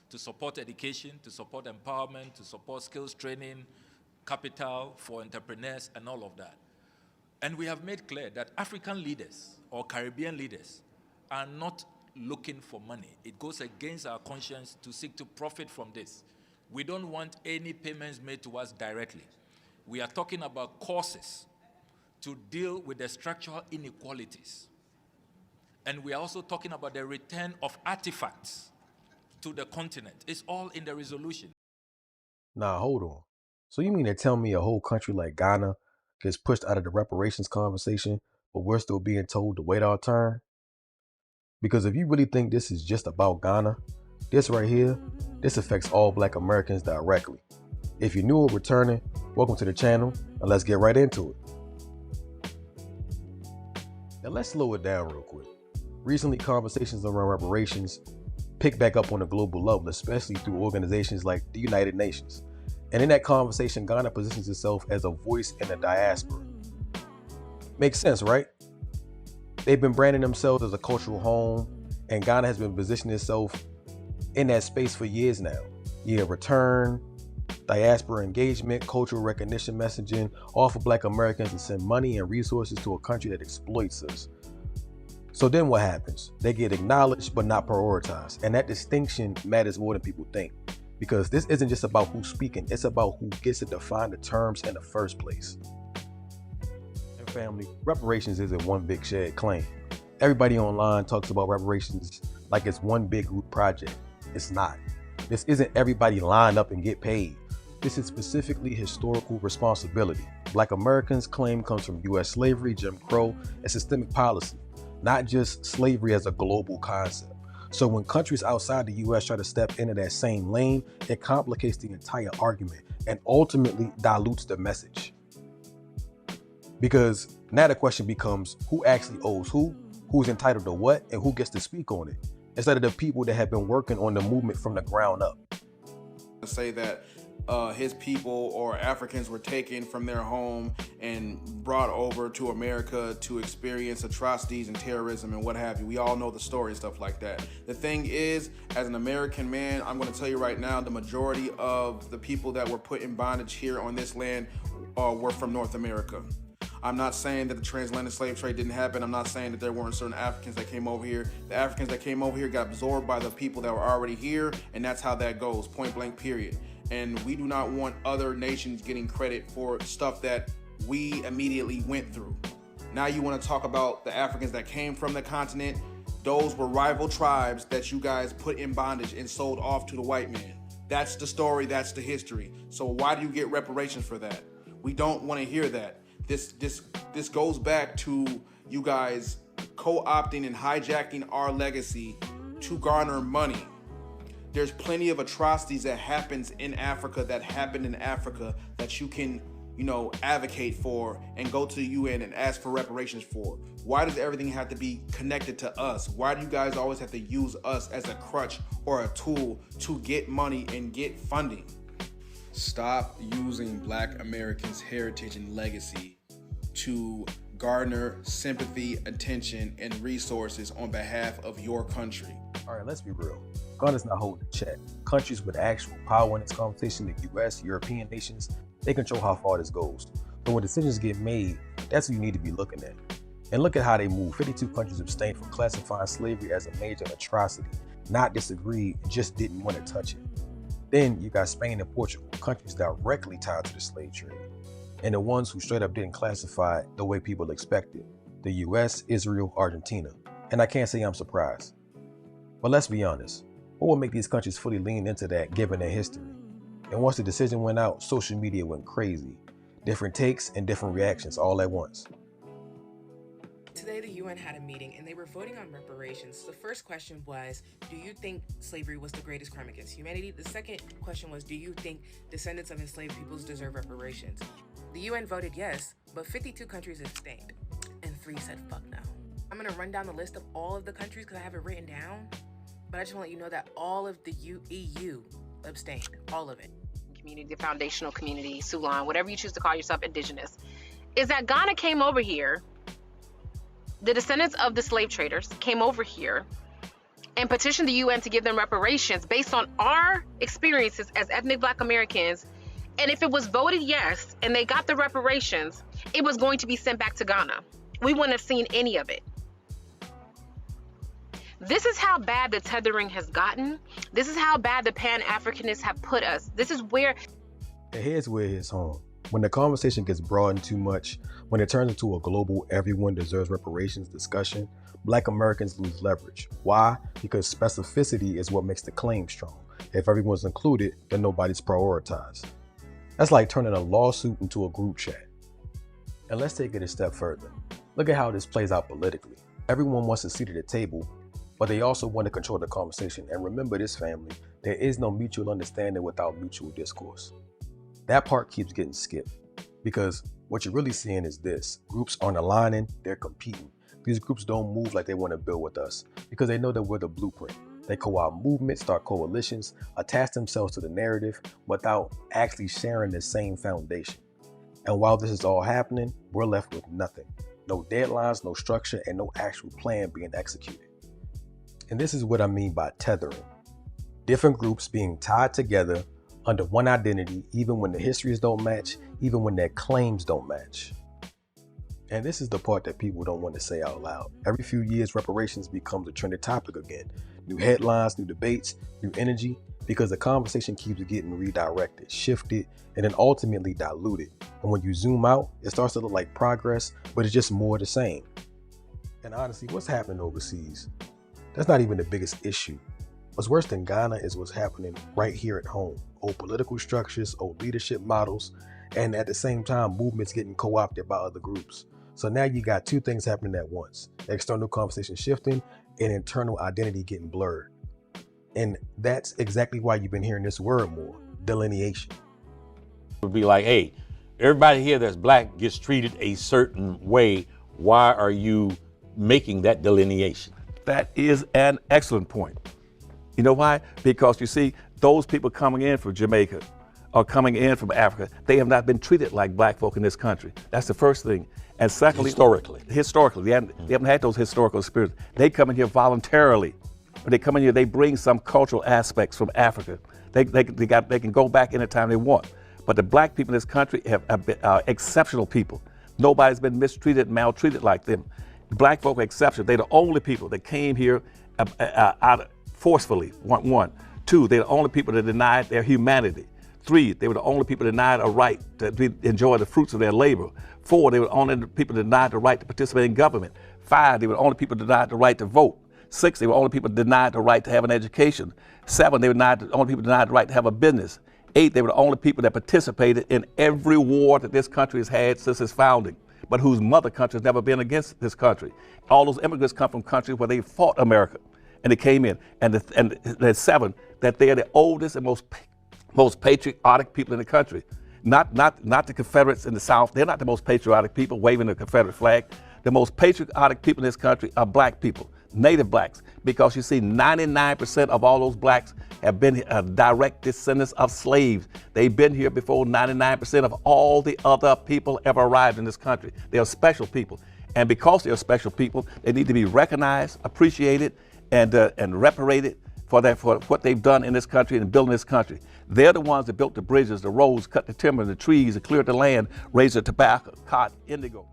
to support education, to support empowerment, to support skills training, capital for entrepreneurs, and all of that. And we have made clear that African leaders or Caribbean leaders are not looking for money. It goes against our conscience to seek to profit from this. We don't want any payments made to us directly. We are talking about courses to deal with the structural inequalities. And we are also talking about the return of artifacts to the continent. It's all in the resolution. Nah, hold on. So you mean to tell me a whole country like Ghana gets pushed out of the reparations conversation, but we're still being told to wait our turn? Because if you really think this is just about Ghana, this right here, this affects all Black Americans directly. If you're new or returning, welcome to the channel, and let's get right into it. Now let's slow it down real quick. Recently, conversations around reparations picked back up on a global level, especially through organizations like the United Nations. And in that conversation, Ghana positions itself as a voice in the diaspora. Makes sense, right? They've been branding themselves as a cultural home, and Ghana has been positioning itself in that space for years now. Yeah, return, diaspora engagement, cultural recognition messaging, all for Black Americans to send money and resources to a country that exploits us. So then what happens? They get acknowledged but not prioritized. And that distinction matters more than people think. Because this isn't just about who's speaking, it's about who gets to define the terms in the first place. And family, reparations isn't one big shared claim. Everybody online talks about reparations like it's one big group project. It's not. This isn't everybody line up and get paid. This is specifically historical responsibility. Black Americans' claim comes from US slavery, Jim Crow, and systemic policy, not just slavery as a global concept. So when countries outside the US try to step into that same lane, it complicates the entire argument and ultimately dilutes the message. Because now the question becomes who actually owes who, who's entitled to what, and who gets to speak on it, instead of the people that have been working on the movement from the ground up. Say that his people or Africans were taken from their home and brought over to America to experience atrocities and terrorism and what have you. We all know the story and stuff like that. The thing is, as an American man, I'm going to tell you right now, the majority of the people that were put in bondage here on this land were from North America. I'm not saying that the transatlantic slave trade didn't happen. I'm not saying that there weren't certain Africans that came over here. The Africans that came over here got absorbed by the people that were already here, and that's how that goes, point blank, period. And we do not want other nations getting credit for stuff that we immediately went through. Now you want to talk about the Africans that came from the continent. Those were rival tribes that you guys put in bondage and sold off to the white man. That's the story, that's the history. So why do you get reparations for that? We don't want to hear that. This goes back to you guys co-opting and hijacking our legacy to garner money. There's plenty of atrocities that happened in Africa that you can, advocate for and go to the UN and ask for reparations for. Why does everything have to be connected to us? Why do you guys always have to use us as a crutch or a tool to get money and get funding? Stop using Black Americans' heritage and legacy to garner sympathy, attention, and resources on behalf of your country. All right, let's be real. Ghana's not holding a check. Countries with actual power in this conversation, the US, European nations, they control how far this goes. So when decisions get made, that's what you need to be looking at. And look at how they move. 52 countries abstained from classifying slavery as a major atrocity. Not disagreed, just didn't want to touch it. Then you got Spain and Portugal, countries directly tied to the slave trade. And the ones who straight up didn't classify it the way people expected. The US, Israel, Argentina. And I can't say I'm surprised. But let's be honest. What would make these countries fully lean into that given their history? And once the decision went out, social media went crazy. Different takes and different reactions all at once. Today the UN had a meeting and they were voting on reparations. The first question was, do you think slavery was the greatest crime against humanity? The second question was, do you think descendants of enslaved peoples deserve reparations? The UN voted yes, but 52 countries abstained, and 3 said fuck no. I'm gonna run down the list of all of the countries because I have it written down, but I just want to let you know that all of the EU abstained, all of it. Community, the foundational community, Sulan, whatever you choose to call yourself, indigenous, is that Ghana came over here. The descendants of the slave traders came over here and petition the UN to give them reparations based on our experiences as ethnic Black Americans. And if it was voted yes and they got the reparations, it was going to be sent back to Ghana. We wouldn't have seen any of it. This is how bad the tethering has gotten. This is how bad the Pan-Africanists have put us. This is where... And here's where it's home. When the conversation gets broadened too much, when it turns into a global everyone deserves reparations discussion, Black Americans lose leverage. Why? Because specificity is what makes the claim strong. If everyone's included, then nobody's prioritized. That's like turning a lawsuit into a group chat. And let's take it a step further. Look at how this plays out politically. Everyone wants a seat at the table, but they also want to control the conversation. And remember this, family, there is no mutual understanding without mutual discourse. That part keeps getting skipped because what you're really seeing is this. Groups aren't aligning, they're competing. These groups don't move like they want to build with us because they know that we're the blueprint. They co-opt movements, start coalitions, attach themselves to the narrative without actually sharing the same foundation. And while this is all happening, we're left with nothing. No deadlines, no structure, and no actual plan being executed. And this is what I mean by tethering. Different groups being tied together under one identity, even when the histories don't match, even when their claims don't match. And this is the part that people don't want to say out loud. Every few years, reparations becomes a trending topic again. New headlines, new debates, new energy, because the conversation keeps getting redirected, shifted, and then ultimately diluted. And when you zoom out, it starts to look like progress, but it's just more of the same. And honestly, what's happening overseas? That's not even the biggest issue. What's worse than Ghana is what's happening right here at home. Old political structures, old leadership models, and at the same time, movements getting co-opted by other groups. So now you got two things happening at once. External conversation shifting and internal identity getting blurred. And that's exactly why you've been hearing this word more, delineation. It would be like, hey, everybody here that's Black gets treated a certain way. Why are you making that delineation? That is an excellent point. You know why? Because you see, those people coming in from Jamaica or coming in from Africa, they have not been treated like Black folk in this country. That's the first thing. And secondly, historically, they haven't had those historical experiences. They come in here voluntarily. When they come in here, they bring some cultural aspects from Africa. They can go back anytime they want. But the Black people in this country have been exceptional people. Nobody's been mistreated, maltreated like them. Black folk are exceptional. They're the only people that came here forcefully, one. Two, they're the only people that denied their humanity. Three, they were the only people denied a right to enjoy the fruits of their labor. Four, they were the only people denied the right to participate in government. Five, they were the only people denied the right to vote. Six, they were the only people denied the right to have an education. Seven, they were the only people denied the right to have a business. Eight, they were the only people that participated in every war that this country has had since its founding, but whose mother country has never been against this country. All those immigrants come from countries where they fought America, and they came in. And the seven, that they are the oldest and most patriotic people in the country. Not the Confederates in the South. They're not the most patriotic people waving the Confederate flag. The most patriotic people in this country are Black people, Native Blacks, because you see 99% of all those Blacks have been direct descendants of slaves. They've been here before 99% of all the other people ever arrived in this country. They are special people. And because they are special people, they need to be recognized, appreciated, and reparated for what they've done in this country and building this country. They're the ones that built the bridges, the roads, cut the timber, the trees, and cleared the land, raised the tobacco, cotton, indigo.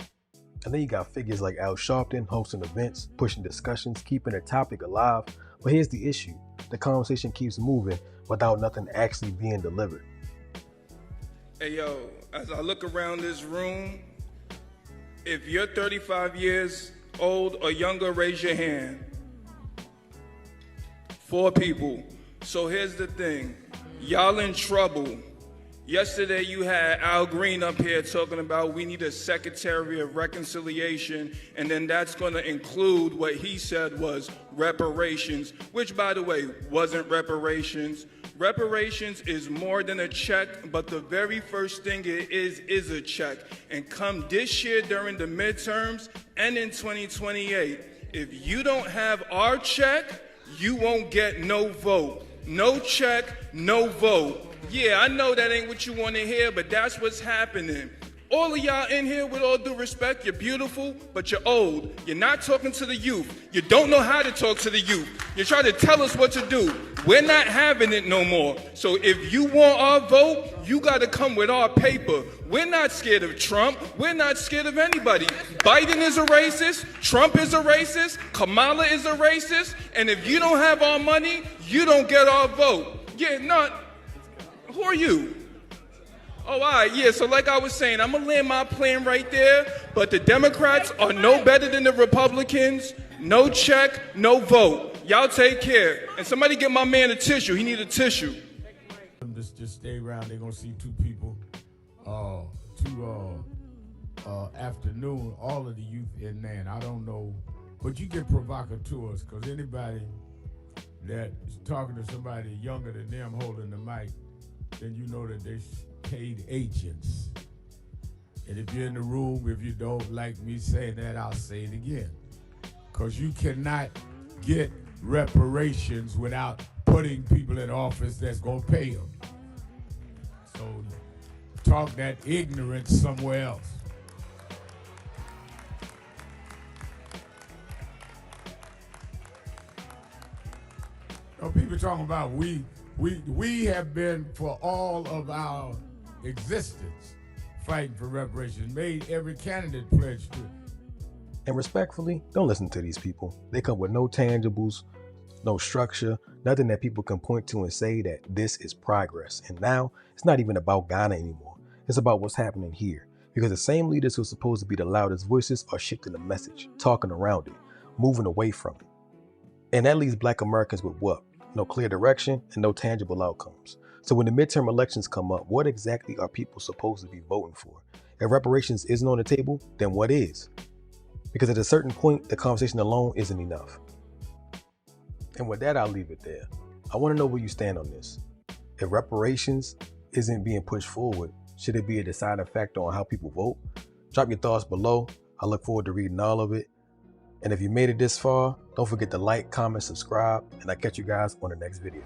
And then you got figures like Al Sharpton hosting events, pushing discussions, keeping the topic alive. But here's the issue. The conversation keeps moving without nothing actually being delivered. Hey, yo, as I look around this room, if you're 35 years old or younger, raise your hand. 4 people. So here's the thing. Y'all in trouble. Yesterday you had Al Green up here talking about we need a Secretary of Reconciliation, and then that's going to include what he said was reparations, which, by the way, wasn't reparations. Reparations is more than a check, but the very first thing it is a check. And come this year during the midterms and in 2028, if you don't have our check, you won't get no vote. No check, no vote. Yeah, I know that ain't what you want to hear, but that's what's happening. All of y'all in here, with all due respect, you're beautiful, but you're old. You're not talking to the youth. You don't know how to talk to the youth. You try to tell us what to do. We're not having it no more. So if you want our vote, you got to come with our paper. We're not scared of Trump. We're not scared of anybody. Biden is a racist. Trump is a racist. Kamala is a racist. And if you don't have our money, you don't get our vote. Yeah, who are you? Oh, all right, yeah, so like I was saying, I'm going to land my plane right there, but the Democrats are no better than the Republicans. No check, no vote. Y'all take care. And somebody get my man a tissue. He need a tissue. Just stay around. They're going to see two people, afternoon, all of the youth in there. And I don't know, but you get provocateurs, because anybody that is talking to somebody younger than them holding the mic, then you know that they paid agents. And if you're in the room, if you don't like me saying that, I'll say it again. Because you cannot get reparations without putting people in office that's going to pay them. So talk that ignorance somewhere else. You know, people talking about we have been for all of our existence fighting for reparations, made every candidate pledge to it. And respectfully, don't listen to these people. They come with no tangibles, no structure, nothing that people can point to and say that this is progress. And now it's not even about Ghana anymore. It's about what's happening here. Because the same leaders who are supposed to be the loudest voices are shifting the message, talking around it, moving away from it. And that leaves Black Americans with what? No clear direction and no tangible outcomes. So when the midterm elections come up, what exactly are people supposed to be voting for? If reparations isn't on the table, then what is? Because at a certain point, the conversation alone isn't enough. And with that, I'll leave it there. I want to know where you stand on this. If reparations isn't being pushed forward, should it be a deciding factor on how people vote? Drop your thoughts below. I look forward to reading all of it. And if you made it this far, don't forget to like, comment, subscribe, and I'll catch you guys on the next video.